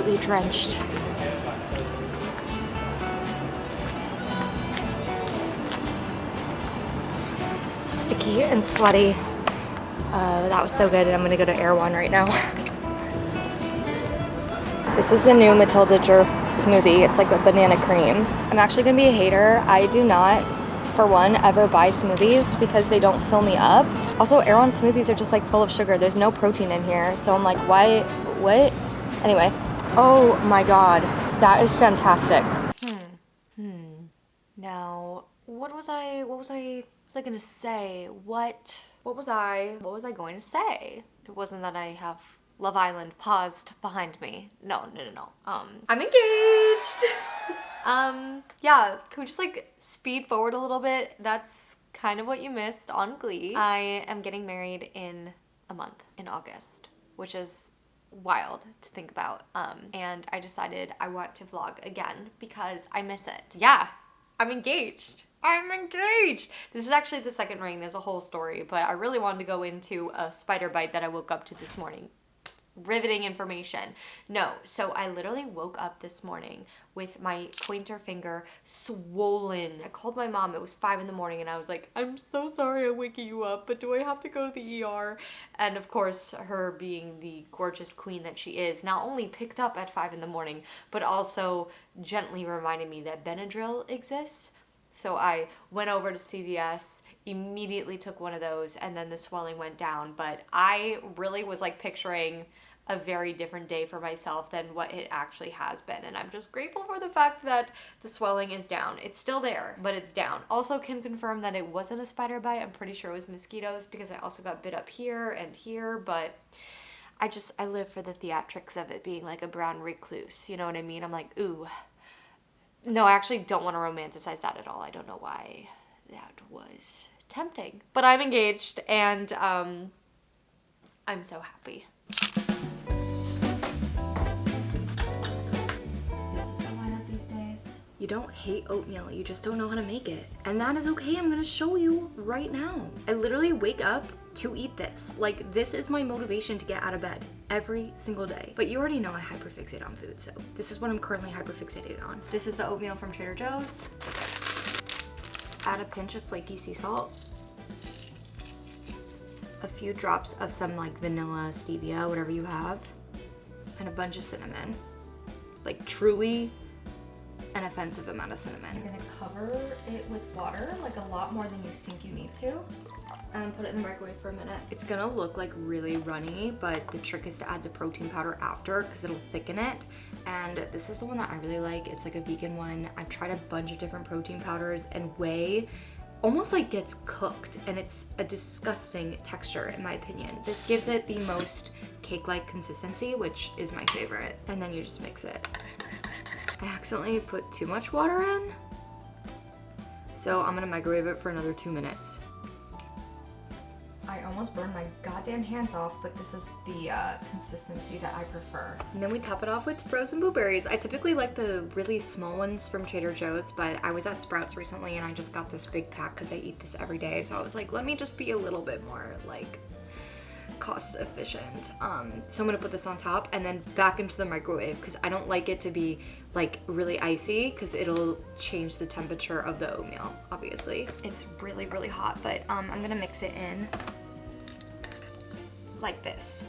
completely drenched. Sticky and sweaty. That was so good, and I'm gonna go to Erewhon right now. This is the new Matilda djerf smoothie. It's like a banana cream. I'm actually gonna be a hater. I do not, for one, ever buy smoothies because they don't fill me up. Also, Erewhon smoothies are just like full of sugar. There's no protein in here. So I'm like, why, what? Anyway, oh my God, that is fantastic. Now, what was I gonna say? What was I going to say? It wasn't that I have Love Island paused behind me. No. I'm engaged. Yeah, can we just like speed forward a little bit? That's kind of what you missed on Glee. I am getting married in a month, in August, which is wild to think about. And I decided I want to vlog again because I miss it. Yeah, I'm engaged. This is actually the second ring. There's a whole story, but I really wanted to go into a spider bite that I woke up to this morning. Riveting information. No, so I literally woke up this morning with my pointer finger swollen. I called my mom. It was 5 in the morning and I was like, I'm so sorry I'm waking you up, but do I have to go to the ER? And of course, her being the gorgeous queen that she is, not only picked up at 5 in the morning, but also gently reminded me that Benadryl exists. So I went over to CVS, immediately took one of those, and then the swelling went down. But I really was like picturing a very different day for myself than what it actually has been. And I'm just grateful for the fact that the swelling is down. It's still there, but it's down. Also can confirm that it wasn't a spider bite. I'm pretty sure it was mosquitoes because I also got bit up here and here, but I live for the theatrics of it being like a brown recluse. You know what I mean? I'm like, ooh. No, I actually don't want to romanticize that at all. I don't know why that was tempting. But I'm engaged and I'm so happy. This is the lineup these days. You don't hate oatmeal, you just don't know how to make it. And that is okay, I'm gonna show you right now. I literally wake up to eat this. Like, this is my motivation to get out of bed every single day. But you already know I hyperfixate on food, so this is what I'm currently hyperfixated on. This is the oatmeal from Trader Joe's. Add a pinch of flaky sea salt. A few drops of some like vanilla, stevia, whatever you have. And a bunch of cinnamon. Like truly an offensive amount of cinnamon. You're gonna cover it with water, like a lot more than you think you need to. And put it in the microwave for a minute. It's gonna look like really runny, but the trick is to add the protein powder after because it'll thicken it. And this is the one that I really like. It's like a vegan one. I've tried a bunch of different protein powders, and whey almost like gets cooked, and it's a disgusting texture in my opinion. This gives it the most cake-like consistency, which is my favorite. And then you just mix it. I accidentally put too much water in, so I'm gonna microwave it for another 2 minutes. I almost burned my goddamn hands off, but this is the consistency that I prefer. And then we top it off with frozen blueberries. I typically like the really small ones from Trader Joe's, but I was at Sprouts recently and I just got this big pack because I eat this every day. So I was like, let me just be a little bit more like cost efficient. So I'm gonna put this on top and then back into the microwave because I don't like it to be like really icy because it'll change the temperature of the oatmeal, obviously. It's really, really hot, but I'm gonna mix it in like this.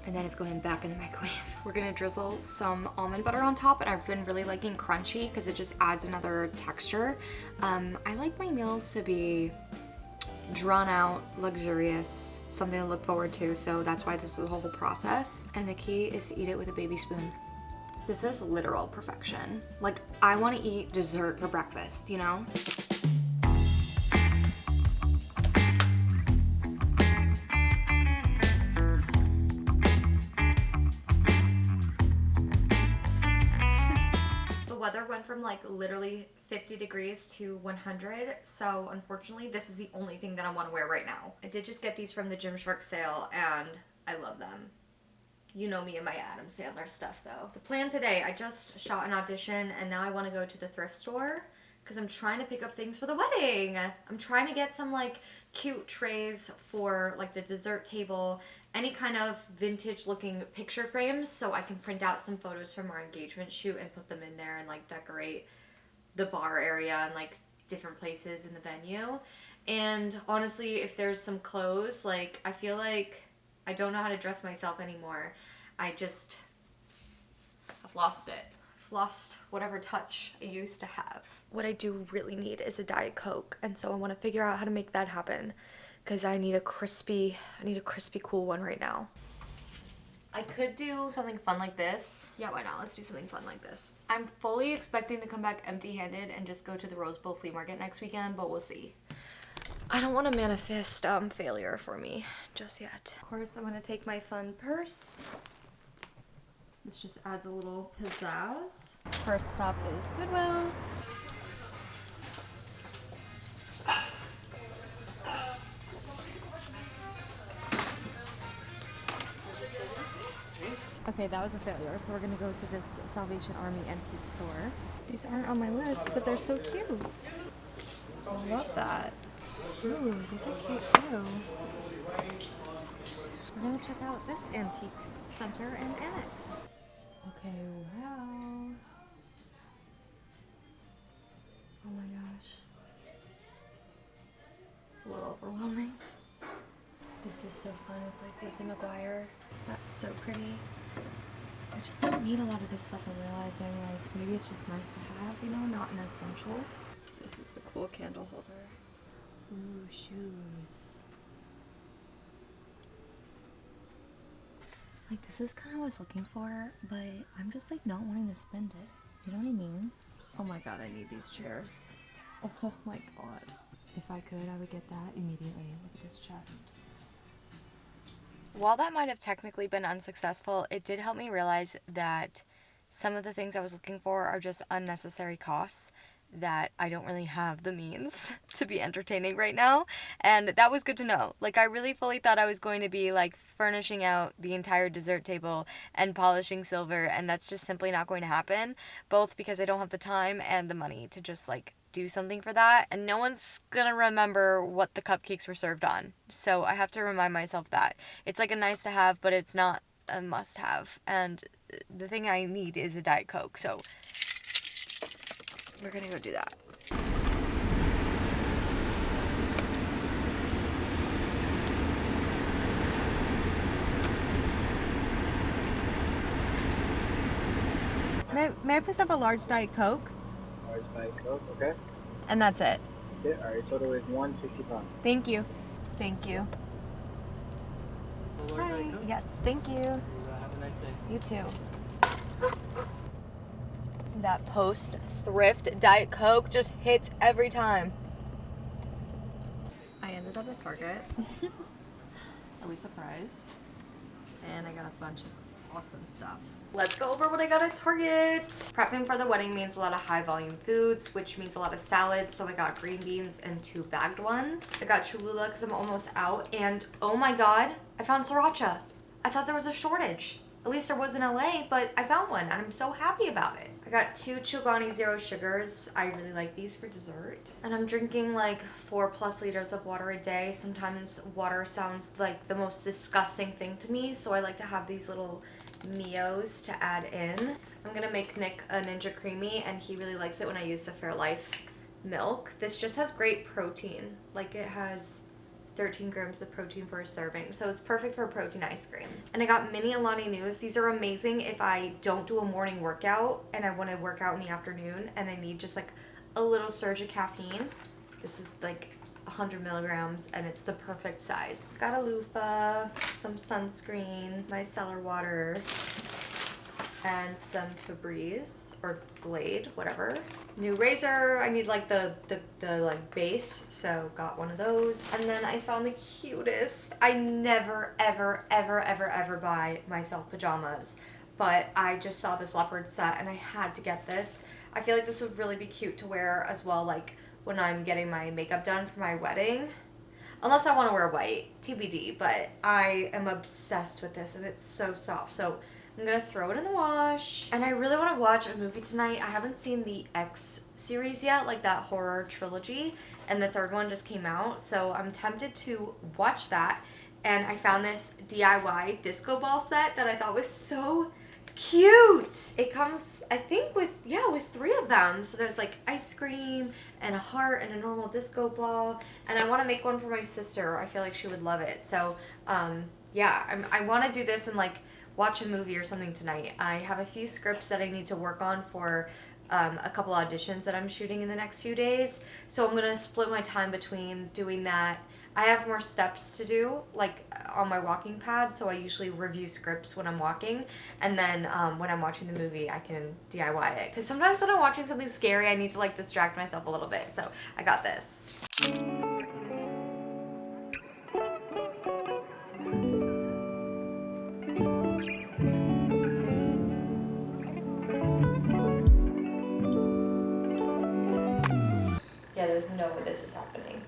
And then it's going back in the microwave. We're gonna drizzle some almond butter on top, and I've been really liking crunchy because it just adds another texture. I like my meals to be drawn out, luxurious, something to look forward to, so that's why this is a whole process. And the key is to eat it with a baby spoon. This is literal perfection. Like, I want to eat dessert for breakfast, you know? The weather went from like literally 50 degrees to 100, so unfortunately this is the only thing that I want to wear right now. I did just get these from the Gymshark sale and I love them. You know me and my Adam Sandler stuff though. The plan today, I just shot an audition and now I want to go to the thrift store because I'm trying to pick up things for the wedding. I'm trying to get some like cute trays for like the dessert table any kind of vintage looking picture frames so I can print out some photos from our engagement shoot and put them in there and like decorate the bar area and like different places in the venue. And honestly, if there's some clothes, like I feel like I don't know how to dress myself anymore. I've lost it. I've lost whatever touch I used to have. What I do really need is a Diet Coke, and so I want to figure out how to make that happen because I need a crispy cool one right now. I could do something fun like this. Yeah, why not? Let's do something fun like this. I'm fully expecting to come back empty-handed and just go to the Rose Bowl flea market next weekend, but we'll see. I don't want to manifest failure for me just yet. Of course, I'm gonna take my fun purse. This just adds a little pizzazz. First stop is Goodwill. Okay, that was a failure, so we're gonna go to this Salvation Army antique store. These aren't on my list, but they're so cute. I love that. Ooh, these are cute too. We're gonna check out this antique center and annex. Okay, wow. Oh my gosh. It's a little overwhelming. This is so fun. It's like Lizzie McGuire. That's so pretty. I just don't need a lot of this stuff. I'm realizing, like, maybe it's just nice to have, you know, not an essential. This is the cool candle holder. Ooh, shoes. Like, this is kind of what I was looking for, but I'm just, like, not wanting to spend it. You know what I mean? Oh my god, I need these chairs. Oh my god. If I could, I would get that immediately. Look at this chest. While that might have technically been unsuccessful, it did help me realize that some of the things I was looking for are just unnecessary costs that I don't really have the means to be entertaining right now. And that was good to know. Like, I really fully thought I was going to be like furnishing out the entire dessert table and polishing silver, and that's just simply not going to happen, both because I don't have the time and the money to just like do something for that, and no one's gonna remember what the cupcakes were served on. So I have to remind myself that it's like a nice to have, but it's not a must have. And the thing I need is a Diet Coke, so we're gonna go do that. May I please have a large Diet Coke? Large Diet Coke, okay. And that's it. That's it. Alright, total is $165. Thank you. Thank you. Hi. Yes, thank you. Have a nice day. You too. That post-thrift Diet Coke just hits every time. I ended up at Target. Are we surprised? And I got a bunch of awesome stuff. Let's go over what I got at Target. Prepping for the wedding means a lot of high volume foods, which means a lot of salads. So I got green beans and 2 bagged ones. I got Cholula because I'm almost out. And oh my god, I found sriracha. I thought there was a shortage. At least there was in LA, but I found one and I'm so happy about it. I got 2 Chobani Zero Sugars. I really like these for dessert. And I'm drinking like 4+ liters of water a day. Sometimes water sounds like the most disgusting thing to me, so I like to have these little Mios to add in. I'm gonna make Nick a Ninja Creamy, and he really likes it when I use the Fairlife milk. This just has great protein. Like, it has 13 grams of protein for a serving, so it's perfect for a protein ice cream. And I got mini Alani News. These are amazing if I don't do a morning workout and I want to work out in the afternoon and I need just like a little surge of caffeine. This is like 100 milligrams and it's the perfect size. Got a loofah, some sunscreen, micellar water, and some Febreze or Glade, whatever. New razor. I need like the like base, so got one of those. And then I found the cutest. I never ever buy myself pajamas, but I just saw this leopard set and I had to get this. I feel like this would really be cute to wear as well, like when I'm getting my makeup done for my wedding. Unless I want to wear white, TBD, but I am obsessed with this and it's so soft. So I'm gonna throw it in the wash. And I really want to watch a movie tonight. I haven't seen the X series yet, like that horror trilogy, and the 3rd one just came out. So I'm tempted to watch that and I found this DIY disco ball set that I thought was so cute. It comes, I think, with 3 of them. So there's like ice cream and a heart and a normal disco ball, and I want to make one for my sister. I feel like she would love it. So yeah, I want to do this and like watch a movie or something tonight. I have a few scripts that I need to work on for a couple auditions that I'm shooting in the next few days. So I'm gonna split my time between doing that. I have more steps to do, like on my walking pad, so I usually review scripts when I'm walking, and then when I'm watching the movie, I can DIY it. Because sometimes when I'm watching something scary, I need to like distract myself a little bit, so I got this. Yeah, there's no way this is happening.